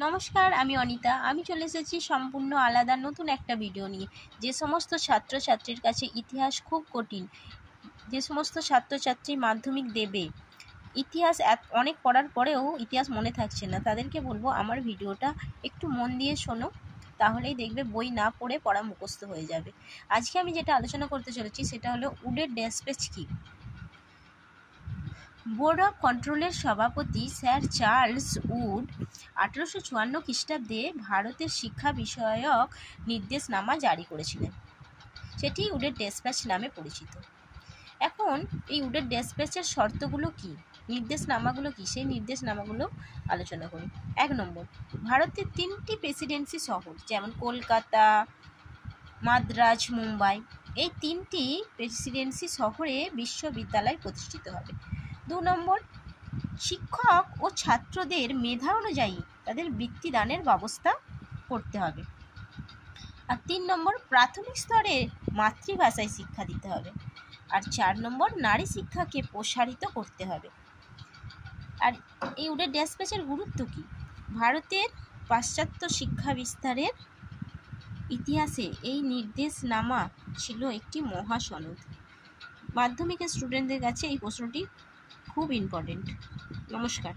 নমস্কার, আমি অনিতা। আমি চলে এসেছি সম্পূর্ণ আলাদা নতুন একটা ভিডিও নিয়ে। যে সমস্ত ছাত্রছাত্রীর কাছে ইতিহাস খুব কঠিন, যে সমস্ত ছাত্রছাত্রী মাধ্যমিক দেবে, ইতিহাস অনেক পড়ার পরেও ইতিহাস মনে থাকছে না, তাদেরকে বলবো আমার ভিডিওটা একটু মন দিয়ে শোনো, তাহলেই দেখবে বই না পড়ে পড়া মুখস্থ হয়ে যাবে। আজকে আমি যেটা আলোচনা করতে চলেছি সেটা হলো উডের ড্যাশপেজ কী। বোর্ড অফ কন্ট্রোলের সভাপতি স্যার চার্লস উড 1854 খ্রিস্টাব্দে ভারতের শিক্ষা বিষয়ক নির্দেশনামা জারি করেছিলেন। সেটি উডের ড্যাশপ্যাচ নামে পরিচিত। এখন এই উডের ড্যাশপ্যাচের শর্তগুলো কী, নির্দেশনামাগুলো কী, সেই নির্দেশনামাগুলো আলোচনা করি। 1 নম্বর, ভারতের 3টি প্রেসিডেন্সি শহর যেমন কলকাতা, মাদ্রাজ, মুম্বাই, এই 3টি প্রেসিডেন্সি শহরে বিশ্ববিদ্যালয় প্রতিষ্ঠিত হবে। 2 নম্বর, শিক্ষক ও ছাত্রদের মেধা অনুযায়ী তাদের বৃত্তিদানের ব্যবস্থা করতে হবে। আর 3 নম্বর, প্রাথমিক স্তরে মাতৃভাষায় শিক্ষা দিতে হবে। আর 4 নম্বর, নারী শিক্ষাকে প্রসারিত করতে হবে। আর এই উডের ড্যাশপ্যাচের গুরুত্ব কী? ভারতের পাশ্চাত্য শিক্ষা বিস্তারের ইতিহাসে এই নির্দেশনামা ছিল একটি মহাসনদ। মাধ্যমিকের স্টুডেন্টদের কাছে এই প্রশ্নটি খুব ইম্পর্টেন্ট। নমস্কার।